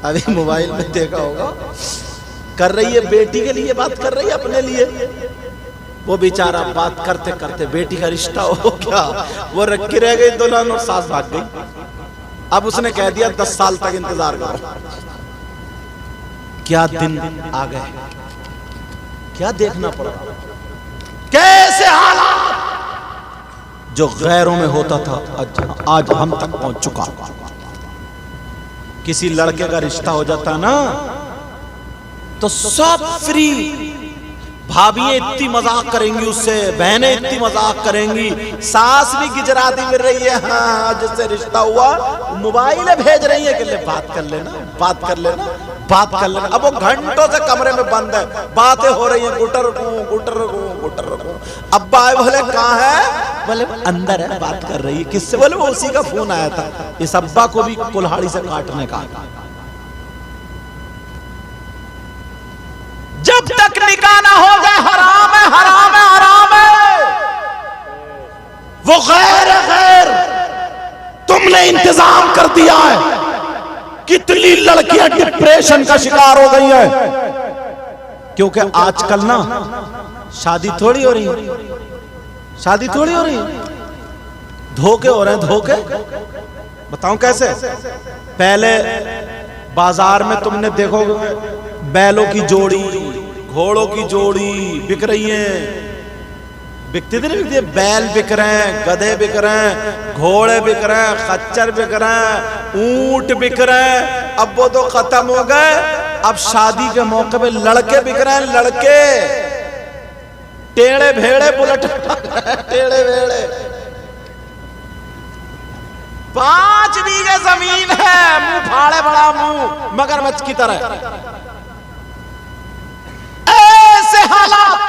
अभी मोबाइल में देखा होगा, कर रही है बेटी के लिए बात कर रही है, अपने लिए। वो बेचारा बात करते करते बेटी का रिश्ता हो गया, वो रखी रह गई दुल्हन और सास भाग गई। अब उसने कह दिया 10 साल तक इंतजार करो। क्या दिन आ गए, क्या देखना पड़ा, कैसे हालात जो गैरों में होता था आज हम तक पहुंच चुका। किसी लड़के का रिश्ता हो जाता ना तो सब फ्री, भाभियां इतनी मजाक करेंगी उससे, बहनें इतनी मजाक करेंगी, सास भी गिजराती फिर रही है। हाँ जिससे रिश्ता हुआ मोबाइल भेज रही है कि ले बात कर लेना, बात कर लेना, बात कर लेना। अब वो घंटों से कमरे में बंद है, बातें हो रही हैं, गुटर गुटर। अब्बा आए, बोले कहाँ है, बोले अंदर है, बात कर रही है। किससे, बोले वो उसी का फोन आया था। इस अब्बा को भी कुल्हाड़ी से काटने का। जब तक निकाह ना हो जाए हराम है, हराम है, हराम है। वो गैर है, गैर। तुमने इंतजाम कर दिया है। कितनी लड़कियां डिप्रेशन का शिकार हो गई हैं, क्योंकि आजकल ना शादी थोड़ी हो रही है, शादी थोड़ी हो रही है, धोखे हो रहे हैं, धोखे। बताऊं कैसे? पहले बाजार में तुमने देखोगे बैलों की जोड़ी, घोड़ों की जोड़ी बिक रही हैं, बिकती थी नहीं बिकती? बैल बिक रहे हैं, गधे बिक रहे हैं, घोड़े बिक रहे हैं, खच्चर बिक रहे हैं, ऊंट बिक रहे हैं। अब वो तो खत्म हो गए, अब शादी के मौके पे लड़के बिक रहे हैं, लड़के टेढ़े भेड़े बुलेट टेढ़े भेड़े। 5 बीघे जमीन है, मुंह फाड़े बड़ा मुंह मगरमच्छ की तरह। ऐसे हालात,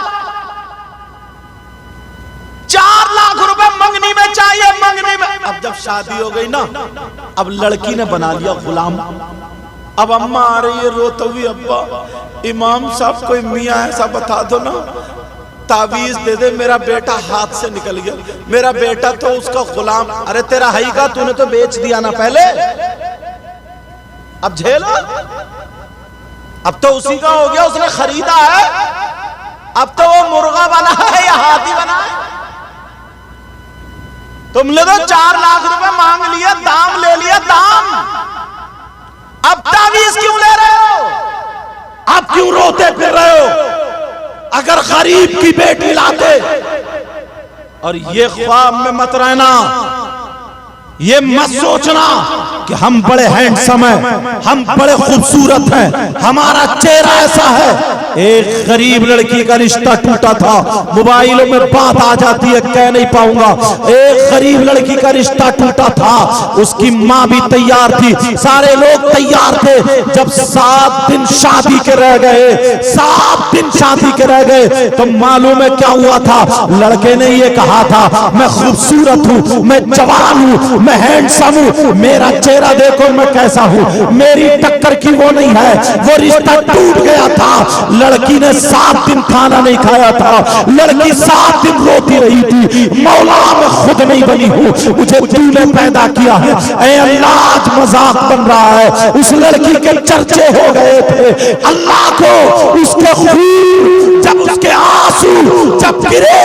4 लाख रुपए मंगनी में चाहिए, मंगनी में। अब जब शादी हो गई ना, अब लड़की ने बना लिया गुलाम। अब अम्मा आ रही है रोते हुए, अब्बा इमाम साहब कोई मियां ऐसा बता दो ना, तावीज दे दे, मेरा बेटा हाथ से निकल गया, मेरा बेटा तो उसका गुलाम। अरे तेरा हई का, तूने तो बेच दिया ना पहले, अब झेलो। अब तो उसी का हो गया, उसने खरीदा है, अब तो वो मुर्गा बना है या हाथी बना है। तुमने तो 4 लाख रुपए मांग लिया, दाम ले लिया, दाम। अब तावीज क्यों ले रहे हो, अब क्यों रोते फिर रहे हो? अगर गरीब की बेटी लाते। और ये ख्वाब में मत रहना, ये मत सोचना कि हम बड़े हैंडसम हैं, हम बड़े खूबसूरत हैं, हमारा चेहरा ऐसा है। एक गरीब लड़की का रिश्ता टूटा था, मोबाइलों में बात आ जाती है, कह नहीं पाऊंगा। एक गरीब लड़की का रिश्ता टूटा था, उसकी माँ भी तैयार थी, सारे लोग तैयार थे। जब 7 दिन शादी के रह गए, 7 दिन शादी के रह गए, तो मालूम है क्या हुआ था? लड़के ने ये कहा था, मैं खूबसूरत हूँ, मैं जवान हूँ, मैं हैंडसम हूँ, मेरा चेहरा देखो मैं कैसा हूँ, मेरी टक्कर की वो नहीं है। वो रिश्ता टूट गया था। लड़की ने 7 दिन खाना नहीं खाया था, लड़की 7 दिन रोती रही थी, मौला मैं खुद नहीं बनी हूँ, मुझे तूने पैदा किया है। ऐ अल्लाह, आज मजाक बन रहा है। उस लड़की के चर्चे हो गए थे, अल्लाह को उसके खून, जब उसके आंसू जब गिरे,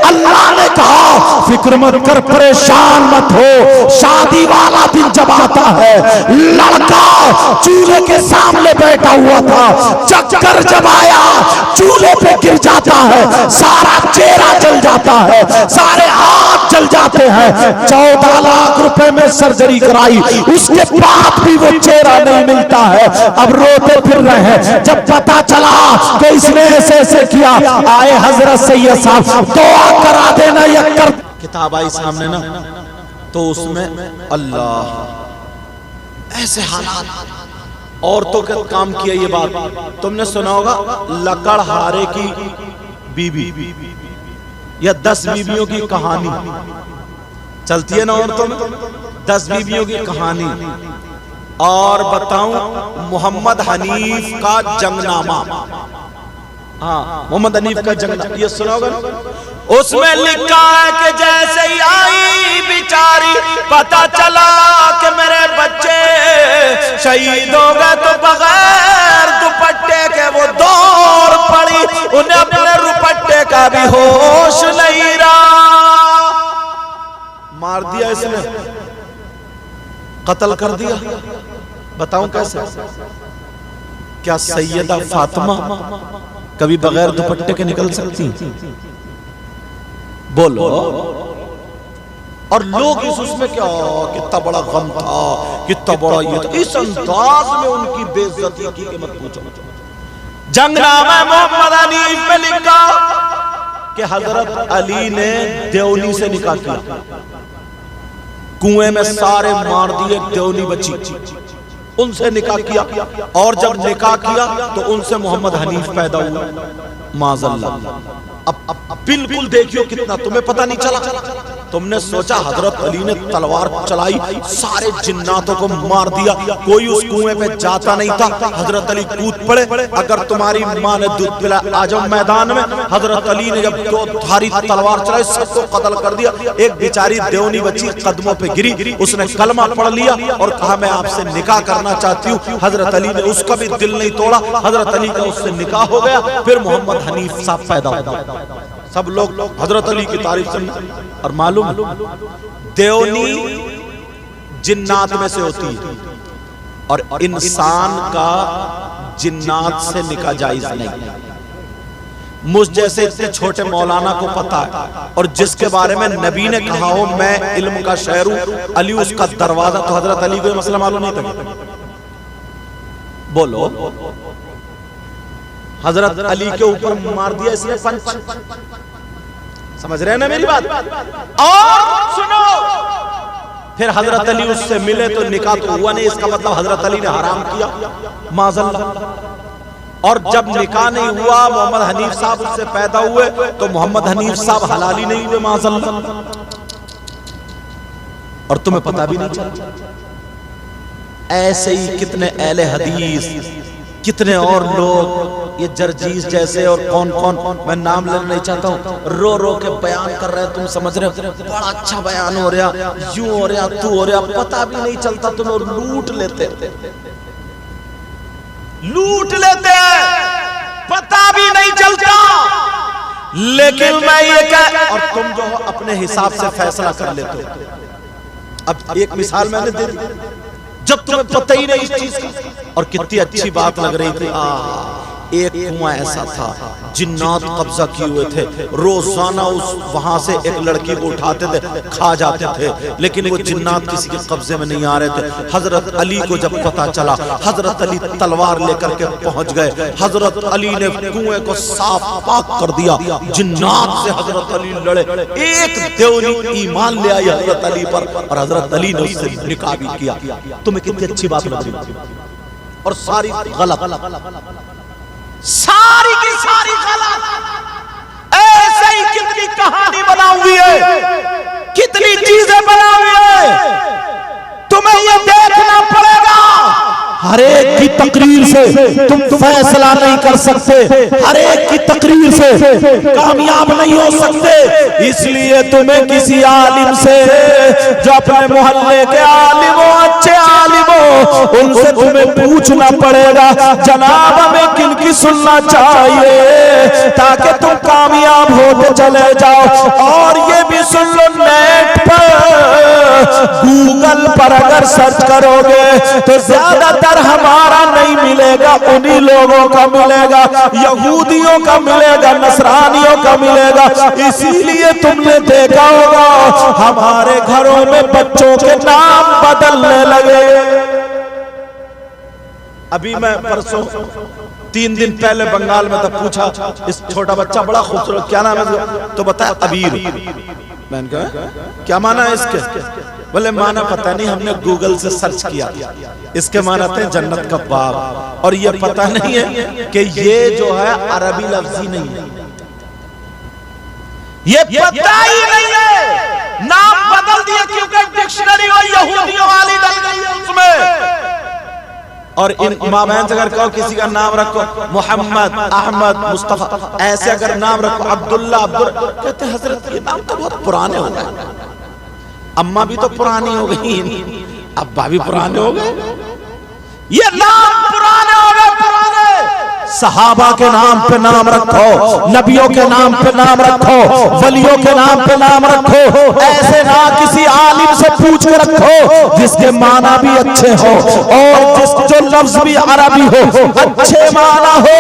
अल्लाह ने कहा फिक्र मत कर, परेशान मत हो, शादी वाला दिन जब आता है, लड़का चूल्हे के सामने बैठा हुआ था, चक्कर जब आया चूल्हे पे गिर जाता है, सारा चेहरा जल जाता है, सारे हाथ जल जाते हैं। 14 लाख रुपए में सर्जरी कराई, उसके बाद भी वो चेहरा नहीं मिलता है। अब रोते फिर रहे हैं। जब पता चला कि इसने ऐसे ऐसे किया, आए हजरत सैयद साहब, दुआ करा देना या कर। किताब आई सामने ना, तो उसमें अल्लाह ऐसे हालात, औरतों का काम किया। ये बात तुमने सुना होगा, लकड़हारे की बीबी या 10 बीवियों की कहानी चलती है ना औरतों में, 10 बीवियों की कहानी। और बताऊं, मोहम्मद हनीफ का जंगनामा, हाँ, मोहम्मद हनीफ का जंगनामा ये सुनोगे। उसमें लिखा है कि जैसे ही आई बेचारी पता चला कि मेरे बच्चे शहीद हो गए, तो बगैर दुपट्टे के वो दौड़ पड़ी, उन्हें अपने दुपट्टे का भी होश नहीं रहा। मार दिया इसने, कत्ल कर दिया। बताऊं कैसे? क्या सैयदा फातिमा कभी बगैर दुपट्टे के निकल सकती? बोलो। और लोग उसमें क्या, कितना बड़ा गम था, कितना बड़ा ये था, इस अंदाज में उनकी बेइज्जती की कि मत पूछो। जंगनामा मोहम्मद हनीफ में लिखा कि हजरत अली ने देवनी से निकाह किया, कुएं में सारे मार दिए, देवनी बची, उनसे निकाह किया। और जब निकाह किया तो उनसे मोहम्मद हनीफ पैदा हुआ, माज़अल्लाह। अब बिल्कुल देखियो कितना तुम्हें पता नहीं चला। तुमने सोचा हजरत अली ने तलवार चलाई, सारे जिन्नातों को मार दिया, कोई उस कुएं पे जाता नहीं था, हजरत अली कूद पड़े। अगर तुम्हारी माँ ने दूध पिला, आ जाओ मैदान में। हजरत अली ने जब दो धारी तलवार चलाई, सबको कत्ल कर दिया। एक बेचारी देवनी बच्ची कदमों पे गिरी, उसने कलमा पढ़ लिया और कहा मैं आपसे निकाह करना चाहती हूँ। हजरत अली ने उसका भी दिल नहीं तोड़ा, हजरत अली का उससे निकाह हो गया। फिर मोहम्मद हनीफ साहब पैदा हुआ। सब लोग हजरत अली की तारीफ सुन। और मालूम देवनी जिन्नात में से होती है, और इंसान का जिन्नात से निकाह जायज नहीं। मुझ जैसे इतने छोटे मौलाना को पता है, और जिसके बारे में नबी ने कहा हो मैं इल्म का शहर हूं, अली उसका दरवाजा, तो हजरत अली को मसला मालूम नहीं था। बोलो, हजरत अली के ऊपर मार दिया इसने पंच। समझ रहे हैं ना मेरी बात? और सुनो, फिर हजरत अली उससे मिले तो निकाह तो हुआ नहीं, इसका मतलब हजरत अली ने हराम किया, माज़अल्लाह। और जब निकाह नहीं हुआ, मोहम्मद हनीफ साहब उससे पैदा हुए, तो मोहम्मद हनीफ साहब हलाली नहीं हुए, माज़अल्लाह। और तुम्हें पता भी नहीं चला। ऐसे ही कितने अहले हदीस, कितने और लोग, ये जरजीज जैसे और कौन कौन, मैं नाम लेना नहीं चाहता हूँ, रो रो के बयान कर रहे हैं। तुम समझ रहे हो बड़ा अच्छा बयान हो रहा, यूं हो रहा, तू हो रहा, पता भी नहीं चलता तुम्हें, और लूट लेते, लूट लेते हैं, पता भी नहीं चलता। लेकिन मैं ये कह, और तुम जो हो अपने हिसाब से फैसला कर लेते हो। अब एक मिसाल मैंने दे दी, जब तुम्हें पता ही नहीं इस चीज का, और कितनी अच्छी बात लग रही थी। एक कुआं ऐसा था, जिन्नात कब्जा किए हुए थे, रोजाना उस वहां से एक लड़की को उठाते थे, खा जाते थे, लेकिन वो जिन्नात किसी के कब्जे में नहीं आ रहे थे। हजरत अली को जब पता चला, हजरत अली तलवार लेकर के पहुंच गए। हजरत अली ने कुएं को साफ पाक कर दिया, जिन्नात से हजरत अली लड़े। एक देवनी ईमान ले आई हजरत अली पर, और हजरत अली ने उससे निकाह भी किया। तुम्हें कितनी अच्छी बात लग रही, और सारी गलत, सारी की सारी गलत। ऐसे ही कितनी कहानी बना हुई है, कितनी चीजें बना हुई है, तुम्हें ये देखना पड़ेगा। हर एक की तकरीर से तुम फैसला नहीं कर सकते, हर एक की तकरीर से कामयाब नहीं हो सकते। इसलिए तुम्हें किसी आलिम से, जो अपने मोहल्ले के आलिम हो, अच्छे आलिम हो, उनसे तुम्हें पूछना पड़ेगा जनाब हमें किनकी सुनना चाहिए, ताकि तुम कामयाब होते चले जाओ। और ये भी सुन लो, नेट पर, गूगल पर अगर सर्च करोगे तो ज्यादातर हमारा नहीं मिलेगा, उन्हीं लोगों का मिलेगा, यहूदियों का मिलेगा, नसरानियों का मिलेगा। इसीलिए तुमने देखा होगा हमारे घरों में बच्चों के नाम बदलने लगे। अभी मैं परसों 3 दिन पहले बंगाल में तब पूछा, इस छोटा बच्चा बड़ा खूबसूरत, क्या नाम है? तो बताया अबीर। मैंने कहा क्या माना है इसके? बोले माना पता नहीं, हमने गूगल से सर्च किया, इसके माना थे जन्नत का बाग। और ये पता नहीं है कि ये जो है अरबी लफ्जी नहीं है, ये पता ही नहीं है, नाम बदल दिया क्योंकि डिक्शनरी और यहूदियों वाली डल गई है उसमें। और इन माबैन से अगर कहो किसी का नाम रखो मोहम्मद, अहमद, मुस्तफा, ऐसे अगर नाम रखो अब्दुल्ला, कहते हजरत ये नाम तो बहुत पुराने हो गए। अम्मा भी तो पुरानी हो गई, अब्बा भी पुराने हो गए, ये नाम पुराने हो गए, पुराने। सहाबा के नाम पे नाम रखो, नबियों के नाम पे नाम रखो, वलियों के नाम पे नाम रखो, ऐसे ना किसी आलिम से पूछ के रखो जिसके माना भी अच्छे हो और जो लफ्ज भी अरबी हो, अच्छे माना हो,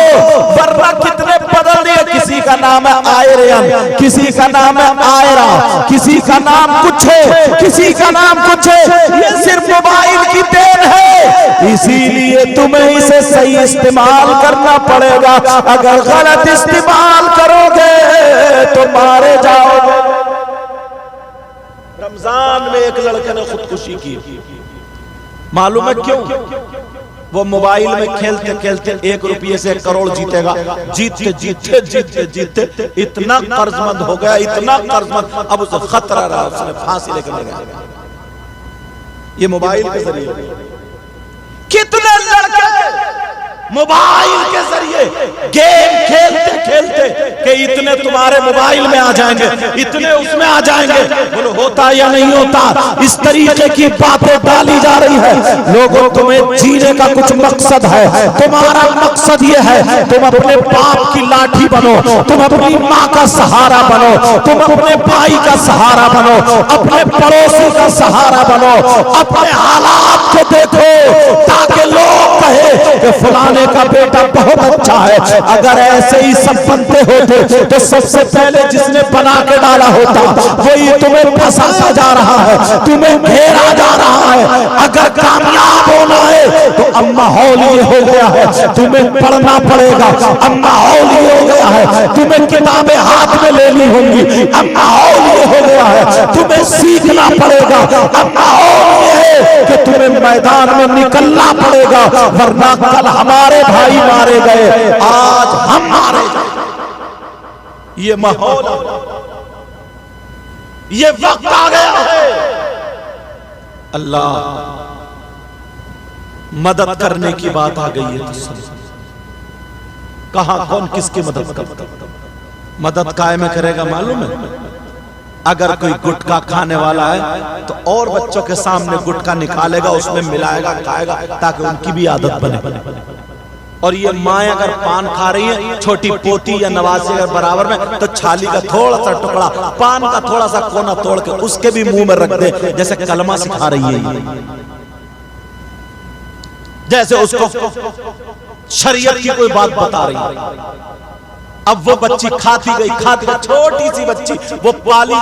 वरना कितने बदल दिए। किसी का नाम है आयरन, किसी का नाम है आयरा, किसी का नाम कुछ है, किसी का नाम कुछ है। ये सिर्फ मोबाइल की देन है, इसीलिए तुम्हें इसे सही इस्तेमाल करना पड़ेगा। अगर गलत इस्तेमाल करोगे तो मारे जाओगे। रमजान में एक लड़के ने खुदकुशी की, मालूम है क्यों? वो मोबाइल में खेलते खेलते 1 रुपये से 1 करोड़ जीतेगा, जीतते जीतते जीतते जीतते इतना कर्जमंद हो गया, इतना कर्जमंद, अब उसे खतरा रहा, उसने फांसी लेकर मर गया। ये मोबाइल के जरिए कितने लड़के मोबाइल के जरिए गेम खेलते खेलते कि इतने तुम्हारे मोबाइल में आ जाएंगे, इतने उसमें आ जाएंगे। बोलो होता या नहीं होता? इस तरीके की बातें डाली जा रही है। लोगों, तुम्हें जीने का कुछ मकसद है, तुम्हारा मकसद ये है तुम अपने बाप की लाठी बनो, तुम अपनी माँ का सहारा बनो, तुम अपने भाई का सहारा बनो, अपने पड़ोसी का सहारा बनो, अपने हालात को देखो ताकि लोग कहे कि फलाने का बेटा बहुत अच्छा है। अगर ऐसे ही सब बनते होते तो सबसे पहले जिसने बना के डाला होता वही तुम्हें फंसाया जा रहा है, तुम्हें घेरा जा रहा है। अगर कामयाब होना है तो अब माहौल ये हो गया है, तुम्हें पढ़ना पड़ेगा। अब माहौल ये हो गया है, तुम्हें किताबें हाथ में लेनी होंगी। अब माहौल ये हो गया है, तुम्हें सीखना पड़ेगा। अब माहौल ये है कि तुम्हें मैदान में निकलना पड़ेगा, वरना कल हमारे भाई मारे गए, आज हम मारे गए। ये माहौल, ये वक्त आ गया है। अल्लाह, मदद करने की बात आ गई है तो कहां कौन किसकी मदद करता? मदद कायम करेगा मालूम है? अगर कोई गुटखा खाने वाला है तो और बच्चों के सामने गुटखा निकालेगा, उसमें मिलाएगा, खाएगा ताकि उनकी भी आदत बने। और ये माँ अगर पान खा रही है, छोटी पोती या नवासी अगर बराबर में, तो छाली का थोड़ा सा टुकड़ा, पान का थोड़ा सा कोना तोड़ के उसके भी मुंह में रख दे, जैसे कलमा सिखा रही है, जैसे उसको शरीयत की कोई बात बता रही है। अब वो बच्ची खाती गई, छोटी सी बच्ची, वो पाली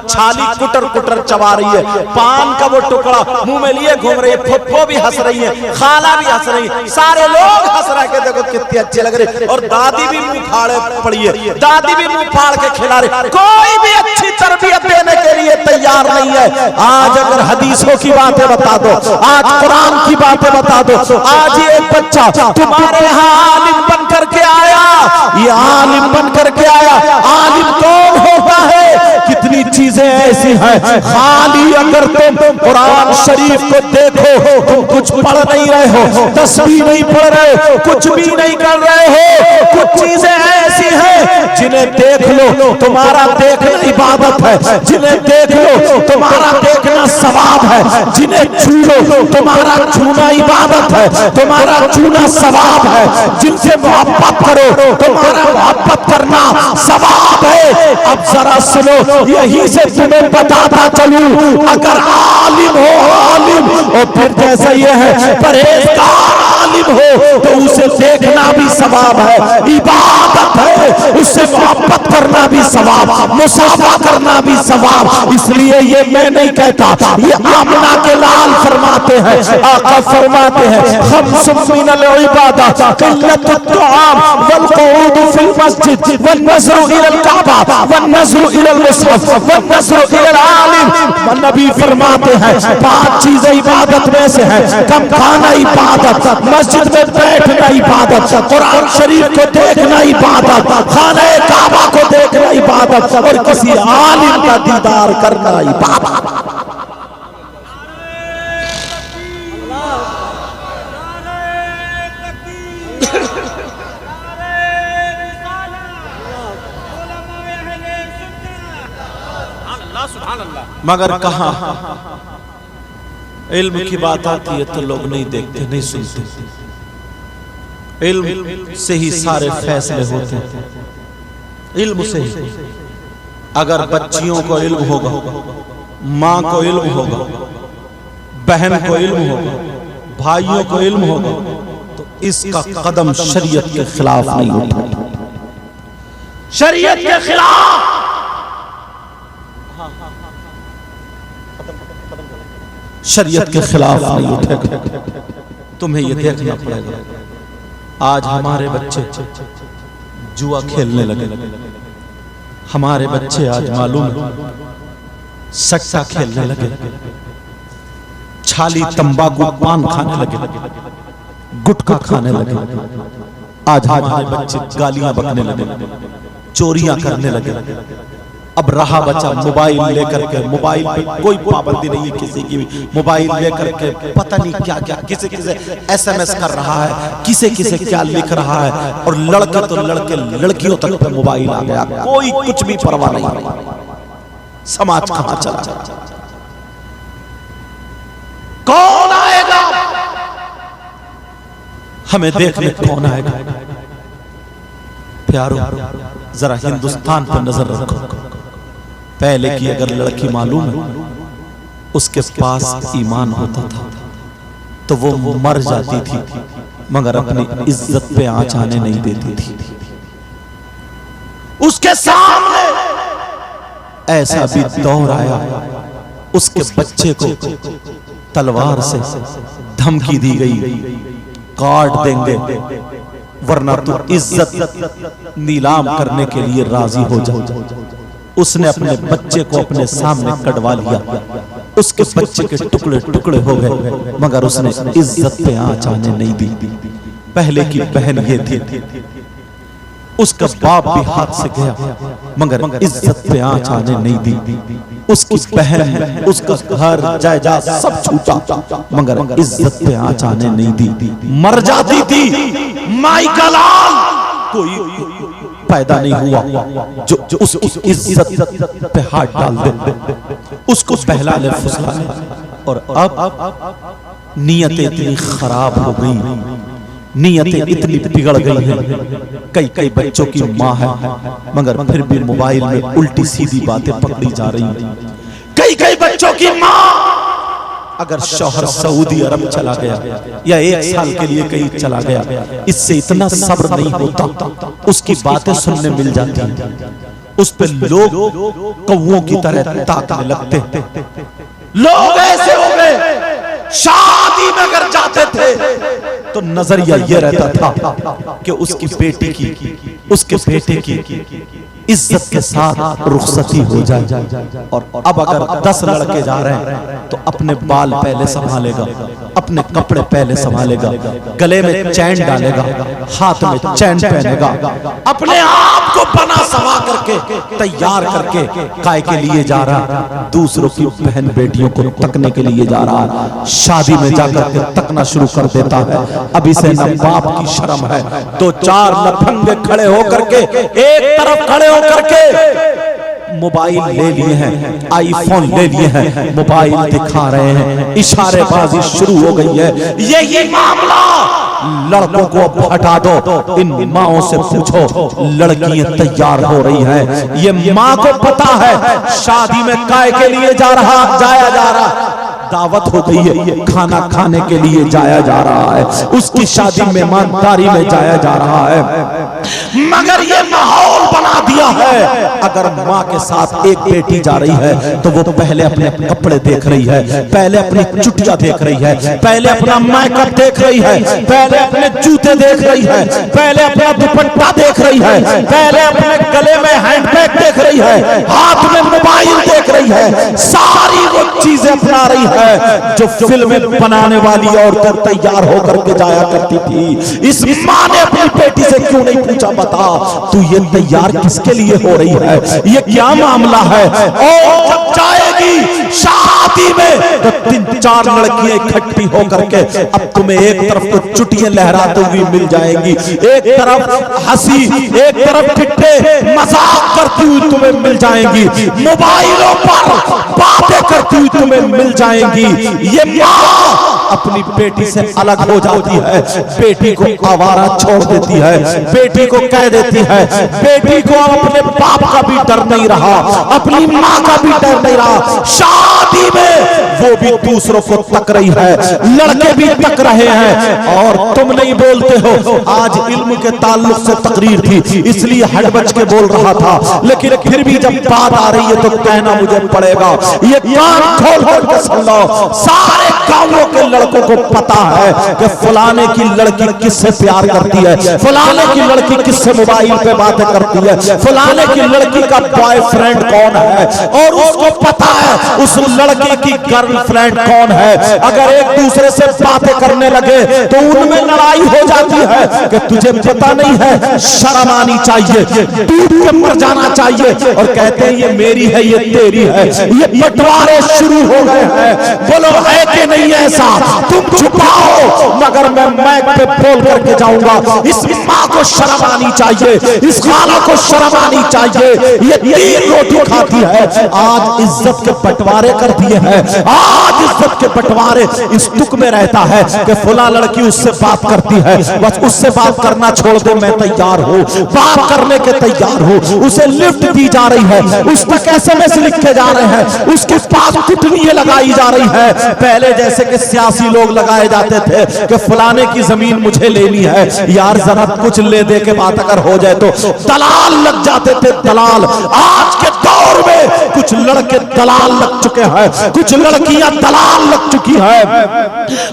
छाली कुटर कुटर चबा रही है, पान का वो टुकड़ा मुंह में लिए घूम रही है। फुफ्फो भी हंस रही है, खाला भी हंस रही है, सारे लोग हंस रहे हैं, देखो कितनी अच्छी लग रही है। और दादी भी मुंह फाड़े पड़ी है, दादी भी मुंह फाड़ के खिला रही। कोई भी अच्छी तरबियत देने के लिए तैयार नहीं है। आज अगर हदीसों की बातें बता दो, आज कुरान की बातें बता दो, आज एक बच्चा तुम्हारे यहाँ आलिम बन करके आया, ये आलिम बन करके आया। आलिम कौन होता है? कितनी चीजें ऐसी हैं, खाली अगर तुम कुरान शरीफ को देखो, तुम कुछ पढ़ नहीं रहे हो, तस्बीह नहीं पढ़ रहे हो, कुछ भी नहीं कर रहे हो। कुछ चीजें ऐसी हैं जिन्हें देख लो तुम्हारा देखना इबादत है, जिन्हें देख लो तुम्हारा देखना सवाब है, जिन्हें छू लो तुम्हारा छूना इबादत है, तुम्हारा छूना सवाब है, जिनसे मोहब्बत करो तुम्हारा मोहब्बत करना सवाब है। अब जरा सुनो, यही से तुम्हें बताता चलूं, अगर आलिम हो, आलिम और फिर जैसा ये है परहेजगार आलिम हो तो उसे देखना भी सवाब है, इबादत है, उससे मोहब्बत करना भी सवाब, मुसाफा करना भी सवाब। इसलिए ये मैं नहीं कहता, ये आमना के लाल फरमाते हैं, आका फरमाते हैं, खम्सुम मिनल इबादत क़िल्लतुत तुआम वल क़ऊद फिल मस्जिद वन नज़रु इलल काबा वन नज़रु इलल मुसहफ वन नज़रु इलल आलिम। नबी फरमाते हैं 5 चीजें इबादत में से हैं, कम खाना इबादत, मस्जिद में बैठना इबादत, कुरान शरीफ को देखना इबादत, खाना काबा को देखना इबादत, और किसी आलिम का दीदार करना इबादत। मगर कहां इल्म की बात आती है तो लोग नहीं देखते, नहीं सुनते। इल्म से ही सारे फैसले होते हैं, इल्म से ही। अगर बच्चियों को इल्म होगा, माँ को इल्म होगा, बहन को इल्म होगा, भाइयों को इल्म होगा, तो इसका कदम शरीयत के खिलाफ नहीं उठाएगा। शरीयत के खिलाफ शरीयत के खिलाफ नहीं उठेगा। तुम्हें यह देखना पड़ेगा, आज हमारे बच्चे जुआ खेलने लगे, हमारे बच्चे आज मालूम सट्टा खेलने लगे, छाली तंबाकू पान खाने लगे, गुटखा खाने लगे। आज हमारे बच्चे गालियां बकने लगे, चोरियां करने लगे। अब रहा बचा मोबाइल लेकर के, मोबाइल पे कोई पाबंदी नहीं है किसी की भी, मोबाइल लेकर के पता नहीं क्या क्या किसे किसे SMS कर रहा है, किसे किसे क्या लिख रहा है। और लड़के तो लड़के लड़कियों तक पे मोबाइल आ गया, कोई कुछ भी परवाह नहीं। समाज कहां चला? कौन आएगा हमें देखने? कौन आएगा? प्यारो, जरा हिंदुस्तान पर नजर रखो। पहले की अगर लड़की मालूम है उसके पास ईमान होता था तो वो मर जाती थी, मगर अपनी इज्जत पे आंच आने नहीं देती थी। उसके सामने ऐसा भी दौर आया, उसके बच्चे को तलवार से धमकी दी गई, काट देंगे वरना तू इज्जत नीलाम करने के लिए राजी हो जा। उसने अपने बच्चे को अपने सामने कटवा लिया, उसके बच्चे के टुकड़े टुकड़े हो गए, मगर उसने इज्जत पे आंच आने नहीं दी। पहले की बहन ये थी, उसका बाप भी हाथ से गया, मगर इज्जत पे आंच आने नहीं दी। उसकी बहन, उसका घर जायदाद सब छूटा, मगर इज्जत पे आंच आने नहीं दी। मर जाती थी माई का लाल, कोई पैदा नहीं हुआ जो उसकी इज्जत पे हाथ डाल दे, उसको बहला ले फुसला ले। और अब नीयतें इतनी खराब हो गई, नीयतें इतनी बिगड़ गई हैं। कई कई बच्चों की माँ है मगर फिर भी मोबाइल में उल्टी सीधी बातें पकड़ी जा रही हैं। कई कई बच्चों की माँ, अगर शौहर सऊदी अरब चला गया या 1 साल के लिए कहीं चला गया, इससे इतना सब्र नहीं होता, उसकी बातें सुनने मिल जाती हैं, उस पे लोग कौवों की तरह ताकने लगते। लोग ऐसे हो गए, शादी में अगर जाते थे तो नजरिया ये रहता था कि उसकी बेटी की, उसके बेटे की इज्जत के साथ रुखसती हो जाए। और अब अगर 10 लड़के जा रहे हैं तो अपने बाल पहले संभालेगा, अपने कपड़े पहले संभालेगा, गले में चैन डालेगा, हाथ में चैन पहनेगा, अपने आप को बना सवा करके तैयार करके काय के लिए जा रहा, दूसरों की बहन बेटियों को तकने के लिए जा रहा, शादी में जाकर के तकना शुरू कर देता है। अब इसे न बाप की शर्म है, 2-4 लफंगे खड़े होकर के एक तरफ खड़े होकर के मोबाइल ले लिए हैं, आईफोन ले लिए हैं, मोबाइल दिखा रहे हैं, इशारेबाजी शुरू हो गई है। यही मामला लड़कों को अब हटा दो, इन माओं से पूछो, लड़कियां तैयार हो रही हैं। ये माँ को पता है शादी में काय के लिए जाया जा रहा, दावत हो गई है, खाना खाने के लिए जाया जा रहा है, उसकी शादी मेहमानदारी में जाया जा रहा है, मगर ये माहौल बना दिया है। अगर माँ के साथ एक बेटी जा रही है तो वो पहले अपने कपड़े देख रही है, पहले अपनी चुटिया देख रही है, पहले अपना मेकअप देख रही है, पहले अपने जूते देख रही है, पहले अपना दुपट्टा देख रही है, पहले अपने गले में हैंडबैग देख रही है, हाथ में मोबाइल देख रही है, सारी वो चीजें अपना रही है जो फिल्में बनाने वाली औरतें तैयार होकर के जाया करती थी। इस माँ ने अपनी बेटी से क्यों नहीं पूछा, बता तू ये तैयार किसके लिए हो रही है, ये क्या मामला है? और जब जाएगी शादी में तो 3-4 लड़कियां इकट्ठी होकर के अब तुम्हें एक तरफ तो चुटियां लहराते हुए मिल जाएंगी, एक तरफ हंसी, एक तरफ ठिट्ठे मजाक करती हुई तुम्हें मिल जाएंगी, मोबाइलों पर बातें करती हुई तुम्हें मिल जाएंगी। ये माँ अपनी बेटी से अलग हो जाती है, बेटी को आवारा छोड़ देती है, बेटी को कह देती है, बेटी को अपने बाप का भी डर नहीं रहा, अपनी माँ का भी डर नहीं रहा। शादी में वो भी दूसरों को तक रही है, लड़के भी तक रहे हैं और तुम नहीं बोलते हो। आज इल्म के ताल्लुक से तकरीर थी इसलिए हड़बच के बोल रहा था, लेकिन फिर भी जब बात आ रही है तो कहना मुझे पड़ेगा। ये कान खोल कर सुन लो, सारे गांवों के लड़कों को पता है कि फलाने की लड़की किससे प्यार करती है, फलाने की लड़की किससे मोबाइल पे बातें करती है, फलाने की लड़की का बॉयफ्रेंड कौन है, और उसको पता है उस लड़के की गर्लफ्रेंड कौन है। अगर एक दूसरे से बातें करने लगे तो उनमें लड़ाई हो जाती है कि तुझे पता नहीं है, शर्म आनी चाहिए, टूट के मर जाना चाहिए, और कहते हैं ये मेरी है ये तेरी है। ये बंटवारे शुरू हो गए हैं। बोलो है कि नहीं ऐसा? तुम छुपाओ मगर मैं माइक पे बोल करके जाऊंगा। इस माँ को शर्म आनी चाहिए, इस खाला को शर्म आनी चाहिए। ये 3 रोटी खाती है, आज इज्जत के बंटवारे कर दिए हैं। आज इज्जत के बंटवारे इस तुक में रहता है कि फला लड़की उससे बात करती है, बस उससे बात करना छोड़ दे, मैं तैयार हूँ, बात करने के तैयार हूँ। उसे लिफ्ट दी जा रही है, उस तक SMS लिखे जा रहे हैं, उसके पास कुटनियां लगाई जा रही है। पहले जैसे कि सियासी लोग लगाए जाते थे कि फलाने की जमीन मुझे लेनी है, यार जरा कुछ ले दे के बात अगर हो जाए तो दलाल लग जाते थे, दलाल। आज के दौर में कुछ लड़के दलाल लग चुके हैं, कुछ लड़कियां दलाल लग चुकी है।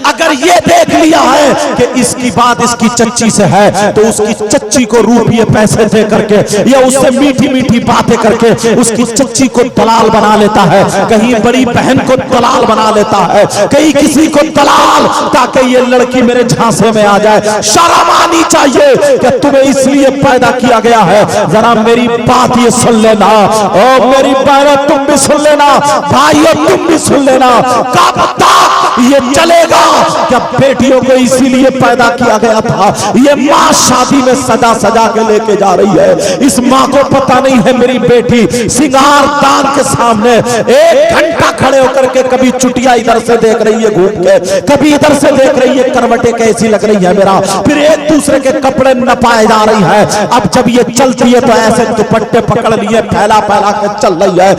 अगर ये देख लिया है कि इसकी बात इसकी चच्ची से है तो उसकी चच्ची को रुपये पैसे दे करके या उससे मीठी मीठी बातें करके उसकी चच्ची को दलाल बना लेता है, कहीं बड़ी बहन को दलाल बना लेता है, कहीं किसी को दलाल, ताकि ये लड़की मेरे झांसे में आ जाए। शर्म आनी चाहिए कि तुम्हें इसलिए पैदा किया गया है। जरा मेरी बात ये सुन लेना, और मेरी बहनों तुम भी सुन लेना, भाइयों तुम भी सुन लेना। कब तक ये चलेगा? क्या बेटियों को इसीलिए पैदा किया गया था। ये माँ शादी में सजा सजा के लेके जा रही है, इस माँ को पता नहीं है मेरी बेटी सिंगार दान के सामने 1 घंटा खड़े होकर के कभी चुटिया इधर से देख रही है घूम के, कभी इधर से देख रही है करवटें कैसी लग रही है मेरा, फिर एक दूसरे के कपड़े नपाए जा रही है। अब जब ये चलती है तो ऐसे दुपट्टे पकड़ लिए फैला फैला के चल रही है।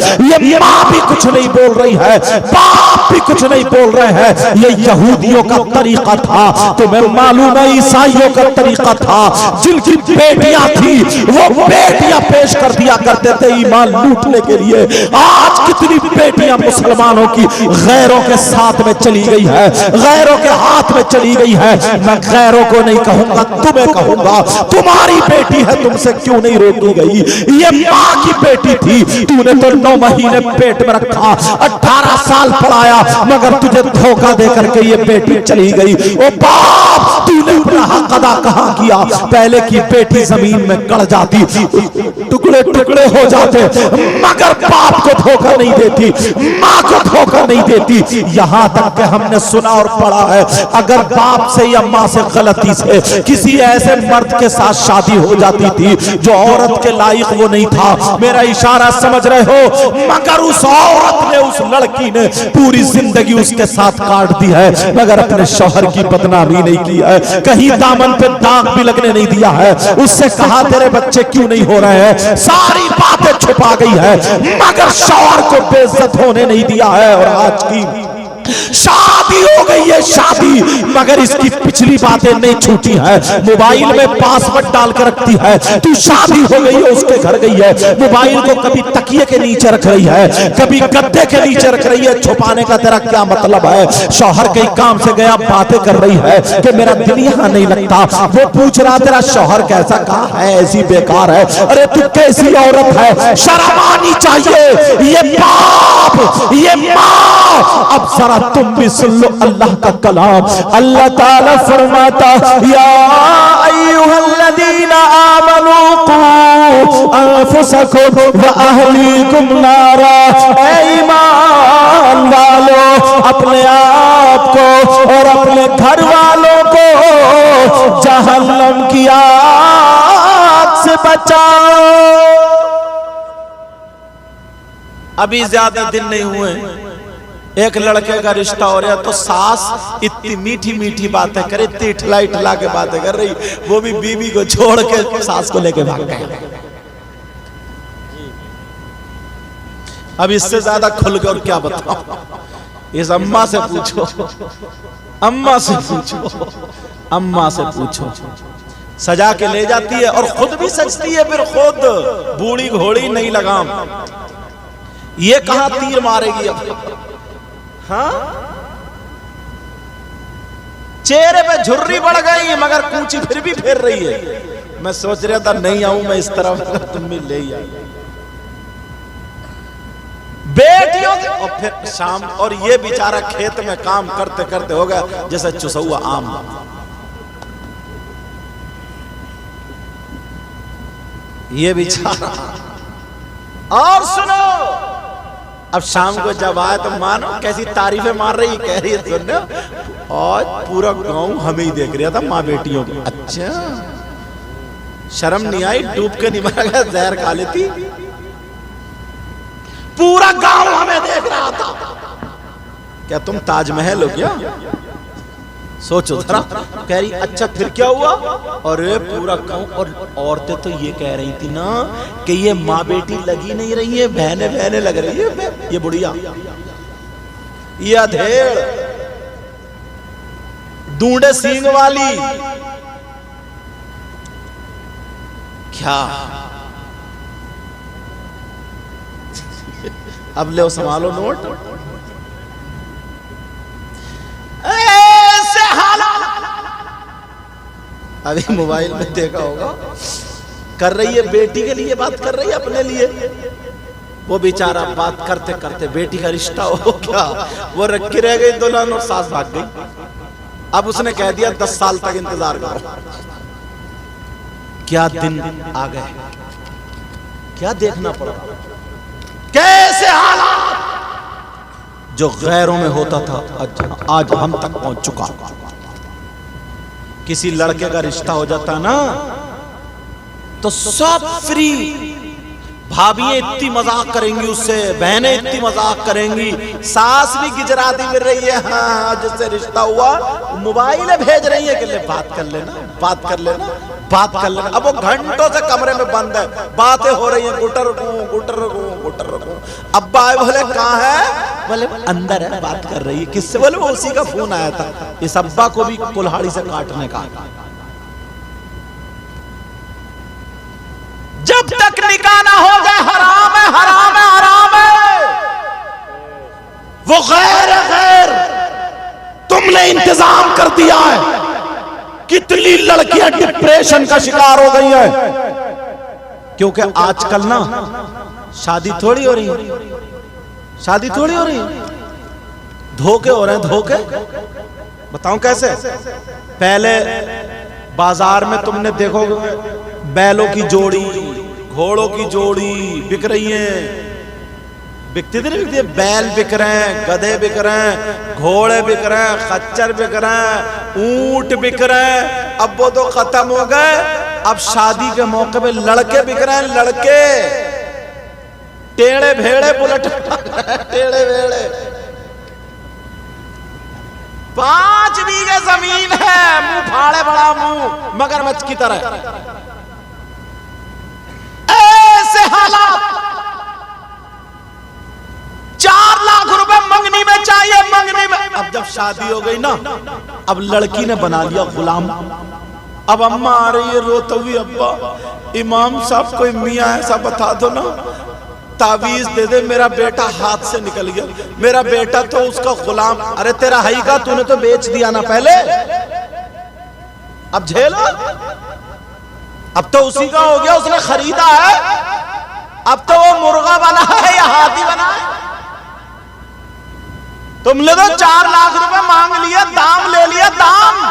ये माँ भी कुछ नहीं बोल रही है, बाप भी कुछ नहीं बोल रहे हैं। ये यहूदियों का तरीका था, तुम्हें मालूम है ईसाइयों का तरीका था। जिनकी बेटियां थी वो बेटियां पेश कर दिया करते थे ईमान लूटने के लिए। आज कितनी बेटियां मुसलमानों की गैरों के साथ में चली गई है, गैरों के हाथ में चली गई है। मैं गैरों को नहीं कहूंगा, तुम्हें कहूंगा, तुम्हारी बेटी है, तुमसे क्यों नहीं रोकी गई? ये माँ की बेटी थी, तूने तो 9 महीने पेट में रखा, 18 साल पढ़ाया, मगर तुझे धोखा दे करके ये बेटी चली गई। ओ बाप, तूने अपना हक अदा कहां किया? पहले की बेटी जमीन में गड़ जाती, टुकड़े टुकड़े हो जाते, मगर बाप को धोखा नहीं देती, माँ को धोखा नहीं देती। यहां तक कि हमने सुना और पढ़ा है, अगर बाप से या माँ से गलती से किसी ऐसे मर्द के साथ शादी हो जाती थी जो औरत के लायक वो नहीं था, मेरा इशारा समझ रहे हो, मगर उस औरत ने, उस लड़की ने पूरी जिंदगी उसके साथ काट दी है, मगर अपने शौहर की बदनामी नहीं की है, कहीं दामन पे दाग भी लगने नहीं दिया है। उससे कहा तेरे बच्चे क्यों नहीं हो रहे हैं, सारी बातें छुपा गई है, मगर शौहर को बेइज्जत होने नहीं दिया है। और आज की शादी हो गई है शादी, मगर इसकी पिछली बातें नहीं छूटी है। मोबाइल में पासवर्ड डाल कर रखती है, तू शादी हो गई है उसके घर गई है, मोबाइल को कभी तकिए के नीचे रख रही है, कभी गद्दे के नीचे रख रही है। छुपाने का तेरा क्या मतलब है? शौहर के काम से गया, बातें कर रही है कि मेरा दिल यहाँ नहीं लगता, वो पूछ रहा तेरा शौहर कैसा, कहा है ऐसी बेकार है। अरे तू कैसी औरत है, शर्म आनी चाहिए। ये बाप, ये माँ, अब जरा तुम भी सुन लो अल्लाह का कलाम। अल्लाह ताला फरमाता या अय्युहल्लज़ीना आमनू क़ू अनफुसकुम व अहलीकुम नारा। ऐ ईमान वालों, अपने आप को और अपने घर वालों को जहन्नम की आग से बचाओ। अभी ज्यादा दिन नहीं हुए, एक लड़के का रिश्ता हो रहा तो सास इतनी मीठी मीठी बातें करे, इतनी इठला इठला के बातें कर रही, वो भी बीवी को छोड़ के सास को लेके भाग गए। अब इससे ज्यादा खुल के और क्या बताओ। इस अम्मा से पूछो, अम्मा से पूछो, अम्मा से पूछो। सजा के ले जाती है और खुद भी सजती है, फिर खुद बूढ़ी घोड़ी नहीं लगाम। ये कहां तीर मारेगी अब? हाँ, चेहरे पे झुर्री बढ़ गई मगर कूंची फिर भी फेर रही है। मैं सोच रहा था नहीं आऊं मैं इस तरफ, तुम भी ले आई बेटियों से। और फिर शाम, और ये बेचारा खेत में काम करते करते हो गया जैसे चुसा हुआ आम। ये बेचारा। और सुनो, अब शाम को जब आए तो मानो कैसी तारीफें मार रही, कह रही है सुनो आज पूरा गांव हमें ही देख रहा था माँ बेटियों को। अच्छा, शर्म नहीं आई? डूब के नहीं मारा गया, जहर खा लेती। पूरा गांव हमें देख रहा था। क्या तुम ताजमहल हो क्या? सोचो जरा। कह रही अच्छा फिर क्या हुआ? और पूरा गांव, और औरतें तो ये कह रही थी ना कि ये माँ बेटी लगी नहीं रही है, बहने बहने लग रही है। ये बुढ़िया, ये अधेड़, दूंडे सींग वाली, क्या अब ले संभालो नोट। ऐसे हालात अभी मोबाइल में देखा होगा, कर रही है बेटी के लिए बात कर रही है, अपने लिए। वो बेचारा बात करते करते बेटी का रिश्ता हो गया, वो रखी रह गई दुल्हन और सास भाग गई। अब उसने कह दिया 10 साल तक इंतजार करो। क्या दिन आ गए, क्या देखना पड़ा। कैसे हालात जो गैरों में होता था आज हम तक पहुंच चुका। किसी लड़के का रिश्ता हो जाता ना तो सब फ्री, भाभियां इतनी मजाक करेंगी उससे, बहनें इतनी मजाक करेंगी, सास भी गिजराती फिर रही है। हाँ, जिससे रिश्ता हुआ मोबाइल भेज रही है कि ले बात कर लेना, बात कर लेना, बात कर लेना। अब वो घंटों से कमरे में बंद है, बातें हो रही हैं, गुटर गुटर गुटर। अब्बा बोले कहाँ है? बोले अंदर है, बात कर रही है। किससे? बोले वो उसी का फोन आया था। इस अब्बा को भी कुल्हाड़ी से काटने का। जब तक निकाह ना हो जाए हराम है, हराम है, हराम है। वो गैर है, गैर। तुमने इंतजाम कर दिया है। कितनी लड़कियां डिप्रेशन का शिकार हो गई हैं, क्योंकि आजकल ना शादी थोड़ी हो रही है, शादी थोड़ी हो रही है, धोखे हो रहे हैं, धोखे। बताऊं कैसे? पहले बाजार में तुमने देखोगे बैलों की जोड़ी, घोड़ों की जोड़ी बिक रही हैं, बिकती थी नहीं बिकती? बैल बिक रहे हैं, गधे बिक रहे हैं, घोड़े बिक रहे हैं, खच्चर बिक रहे हैं, ऊंट बिक रहे हैं। अब वो तो खत्म हो गए। अब शादी के मौके पे लड़के बिक रहे हैं, लड़के टेढ़े भेड़े बुलेट टेढ़े भेड़े। 5 बीघे जमीन है, मुंह फाड़े बड़ा मुंह मगरमच्छ की तरह। ऐसे हालात। 4 लाख रुपए मंगनी में चाहिए, मंगनी में। अब जब शादी हो गई ना, अब लड़की ने बना लिया गुलाम। अब अम्मा आ रही है रोते हुई, अब्बा इमाम साहब कोई मियाँ ऐसा बता दो ना, तावीज दे दे, मेरा बेटा हाथ से निकल गया, मेरा बेटा तो उसका गुलाम। अरे तेरा हई का तूने तो बेच दिया ना पहले, अब झेलो। अब तो उसी का हो गया, उसने खरीदा है, अब तो वो मुर्गा बना है या हाथी बना है। तुमने तो 4 लाख रुपए मांग लिए, दाम ले लिया, दाम।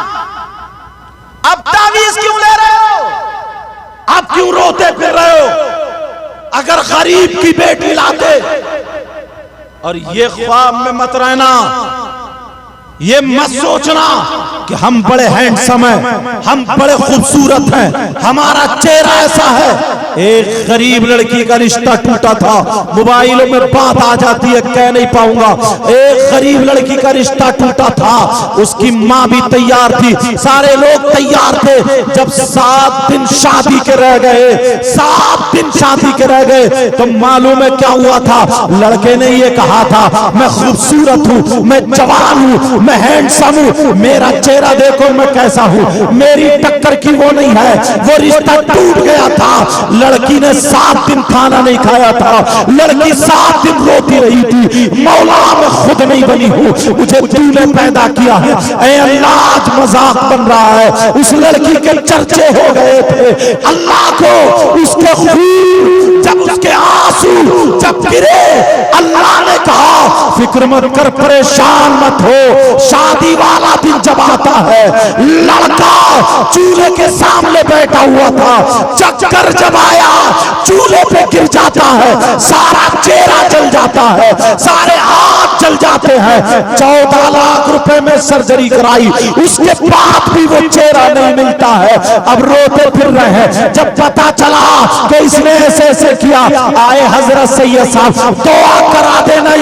अब तावीज क्यों ले रहे हो? अब क्यों रोते फिर रहे हो? अगर गरीब की बेटी लाते। और ये ख्वाब में मत रहना, ये मत सोचना कि हम बड़े हैंडसम हैं, हम बड़े खूबसूरत हैं, हमारा चेहरा ऐसा है। एक गरीब लड़की का रिश्ता टूटा था, मोबाइलों में बात आ जाती है, कह नहीं पाऊंगा। एक गरीब लड़की का रिश्ता टूटा था, उसकी माँ भी तैयार थी, सारे लोग तैयार थे। जब 7 दिन शादी के रह गए, 7 दिन शादी के रह गए, तो मालूम है क्या हुआ था? लड़के ने ये कहा था, मैं खूबसूरत हूँ, मैं जवान हूँ, मैं हैंडसम हूँ, मेरा चेहरा देखो मैं कैसा हूँ, मेरी टक्कर की वो नहीं है। वो रिश्ता टूट गया था। लड़की ने 7 दिन खाना नहीं खाया था, लड़की 7 दिन रोती रही थी, मौला मैं खुद नहीं बनी हूँ, मुझे तूने पैदा किया है। ऐ अल्लाह, आज मजाक बन रहा है। उस लड़की के चर्चे हो गए थे। अल्लाह को उसके खून, जब उसके आंसू जब गिरे, अल्लाह ने कहा फिक्र मत कर, परेशान मत हो, शादी वाला दिन जब आता है। लड़का चूल्हे के सामने बैठा हुआ था, चक्कर जब आया चूल्हे पे गिर जाता है, सारा चेहरा जल जाता है, सारे हाथ जल जाते हैं। 14 लाख रुपए में सर्जरी कराई, उसके बाद भी वो चेहरा नहीं मिलता है। अब रोते फिर रहे हैं। जब पता चला कि इसने ऐसे ऐसे किया, आए हजरत सैयद साहब, दुआ करा देना।